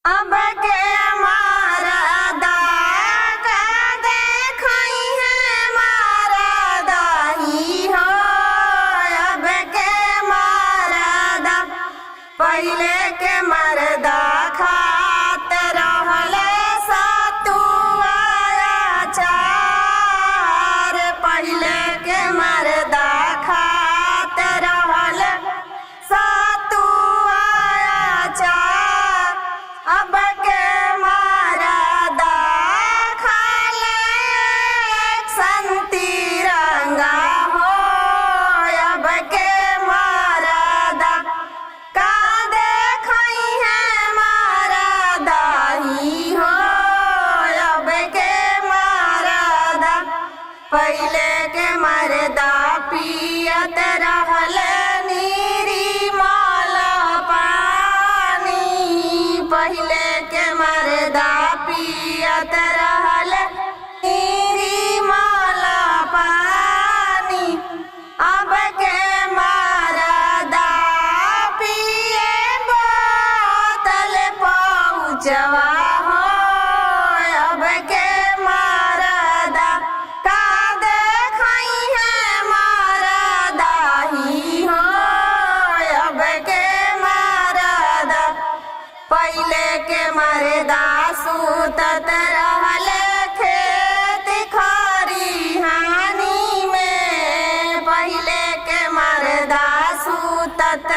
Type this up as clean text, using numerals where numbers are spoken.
अब के मरदा का देखई है मरदा ही हो। अब के मरदा पहिले के मरदा खात रहले सतुआ अचार। पहिले के मरदा खात रहले सतुआ अचार। अब के मरदा खाले संती रंगा हो। अब के मरदा का देखई है मरदा ही हो। अब के मरदा पहिले के मरदा पियत रहले नीरी मल पानी। पहिले के मरदा पियत रहले नीरी मल पानी। अब के मरदा पिए बोतल पहुँचवा हो। अब के मरदा का देखई है मरदा ही हो। अब के मरदा पहिले के मरदा सुतत रहले खेत खरिहानी में। पहिले के मरदा सुतत